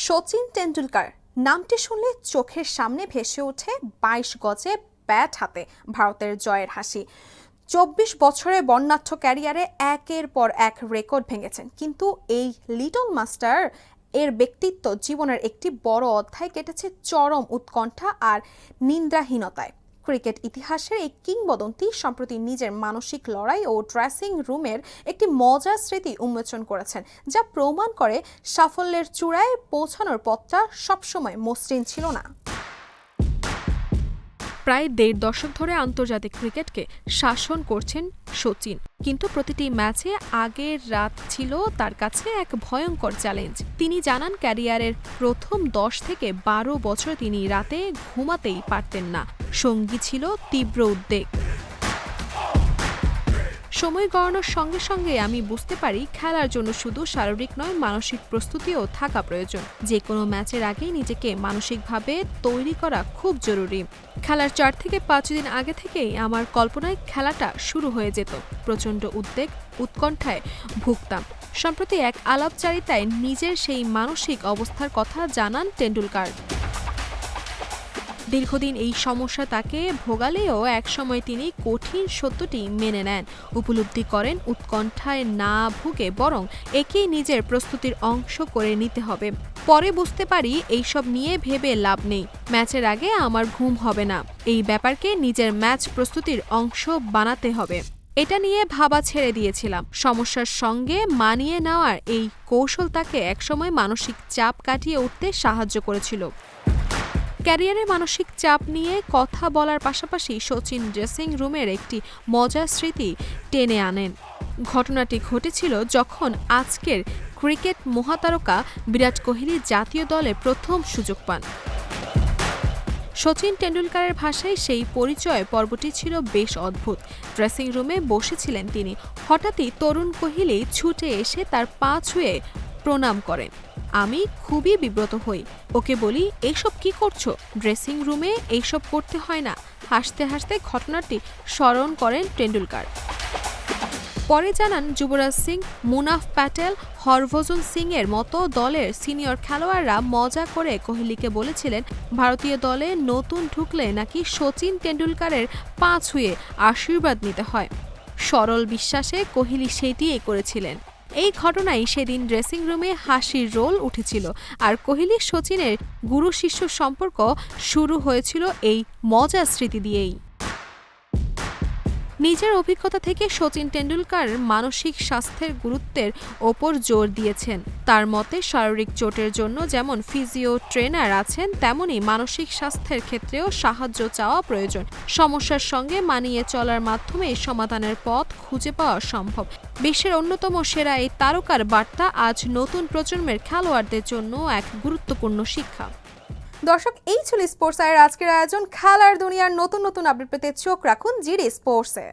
শচীন টেন্ডুলকার নামটি শুনলে চোখের সামনে ভেসে ওঠে ২২ গজে ব্যাট হাতে ভারতের জয়ের হাসি। ২৪ বছরের বর্ণাঢ্য ক্যারিয়ারে একের পর এক রেকর্ড ভেঙেছেন, কিন্তু এই লিটল মাস্টার এর ব্যক্তিত্ব জীবনের একটি বড় অধ্যায় কেটেছে চরম উৎকণ্ঠা আর নিন্দ্রাহীনতায়। ক্রিকেট ইতিহাসের এই কিংবদন্তি সম্প্রতি নিজের মানসিক লড়াই ও ড্রেসিং রুমের একটি মজার স্মৃতি উন্মোচন করেছেন, যা প্রমাণ করে সাফল্যের চূড়ায় পৌঁছানোর পথটা সবসময় মসৃণ ছিল না। প্রায় ১.৫ দশক ধরে আন্তর্জাতিক ক্রিকেটকে শাসন করছেন শচীন, কিন্তু প্রতিটি ম্যাচে আগের রাত ছিল তার কাছে এক ভয়ঙ্কর চ্যালেঞ্জ। তিনি জানান, ক্যারিয়ারের প্রথম ১০ থেকে ১২ বছর তিনি রাতে ঘুমাতেই পারতেন না। সঙ্গী ছিল তীব্র উদ্বেগ। সময় গড়ানোর সঙ্গে সঙ্গে আমি বুঝতে পারি, খেলার জন্য শুধু শারীরিক নয়, মানসিক প্রস্তুতিও থাকা প্রয়োজন। যে কোনো ম্যাচের আগেই নিজেকে মানসিকভাবে তৈরি করা খুব জরুরি। খেলার ৪ থেকে ৫ দিন আগে থেকেই আমার কল্পনায় খেলাটা শুরু হয়ে যেত। প্রচণ্ড উদ্বেগ, উৎকণ্ঠায় ভুগতাম। সম্প্রতি এক আলাপচারিতায় নিজের সেই মানসিক অবস্থার কথা জানান টেন্ডুলকার। দীর্ঘদিন এই সমস্যা তাকে ভোগালেও একসময় তিনি কঠিন সত্যটি মেনে নেন, উপলব্ধি করেন উৎকণ্ঠায় না ভুগে বরং একেই নিজের প্রস্তুতির অংশ করে নিতে হবে। পরে বুঝতে পারি, এইসব নিয়ে ভেবে লাভ নেই। ম্যাচের আগে আমার ঘুম হবে না, এই ব্যাপারকে নিজের ম্যাচ প্রস্তুতির অংশ বানাতে হবে। এটা নিয়ে ভাবা ছেড়ে দিয়েছিলাম। সমস্যার সঙ্গে মানিয়ে নেওয়ার এই কৌশল তাকে একসময় মানসিক চাপ কাটিয়ে উঠতে সাহায্য করেছিল। ক্যারিয়ারে মানসিক চাপ নিয়ে কথা বলার পাশাপাশি শচীন ড্রেসিং রুমের একটি মজার স্মৃতি টেনে আনেন। ঘটনাটি ঘটেছিল যখন আজকের ক্রিকেট মহাতারকা বিরাট কোহলি জাতীয় দলে প্রথম সুযোগ পান। শচীন টেন্ডুলকারের ভাষায় সেই পরিচয় পর্বটি ছিল বেশ অদ্ভুত। ড্রেসিং রুমে বসেছিলেন তিনি, হঠাৎই তরুণ কোহলি ছুটে এসে তার পা ছুঁয়ে প্রণাম করেন। আমি খুবই বিব্রত হই। ওকে বলি, এইসব কি করছো? ড্রেসিং রুমে এইসব করতে হয় না। হাসতে হাসতে ঘটনাটি স্মরণ করেন টেন্ডুলকার। পরে জানান, যুবরাজ সিং, মুনাফ প্যাটেল, হরভজন সিং এর মতো দলের সিনিয়র খেলোয়াড়রা মজা করে কোহলিকে বলেছিলেন, ভারতীয় দলে নতুন ঢুকলে নাকি শচীন টেন্ডুলকারের পা ছুঁয়ে আশীর্বাদ নিতে হয়। সরল বিশ্বাসে কোহলি সেটিই করেছিলেন। এই ঘটনায় সেদিন ড্রেসিং রুমে হাসির রোল উঠেছিল, আর কোহলি শচীনের গুরু শিষ্য সম্পর্ক শুরু হয়েছিল এই মজার স্মৃতি দিয়েই। নিজের অভিজ্ঞতা থেকে শচীন টেন্ডুলকার মানসিক স্বাস্থ্যের গুরুত্বের ওপর জোর দিয়েছেন। তার মতে, শারীরিক চোটের জন্য যেমন ফিজিও ট্রেনার আছেন, তেমনি মানসিক স্বাস্থ্যের ক্ষেত্রেও সাহায্য চাওয়া প্রয়োজন। সমস্যার সঙ্গে মানিয়ে চলার মাধ্যমে সমাধানের পথ খুঁজে পাওয়া সম্ভব। বিশ্বের অন্যতম সেরা এই তারকার বার্তা আজ নতুন প্রজন্মের খেলোয়াড়দের জন্য এক গুরুত্বপূর্ণ শিক্ষা। দর্শক, এই ছিল স্পোর্টস আয়ের আজকের আয়োজন। খেলার দুনিয়ার নতুন নতুন আপডেট পেতে চোখ রাখুন জিডি স্পোর্টসে।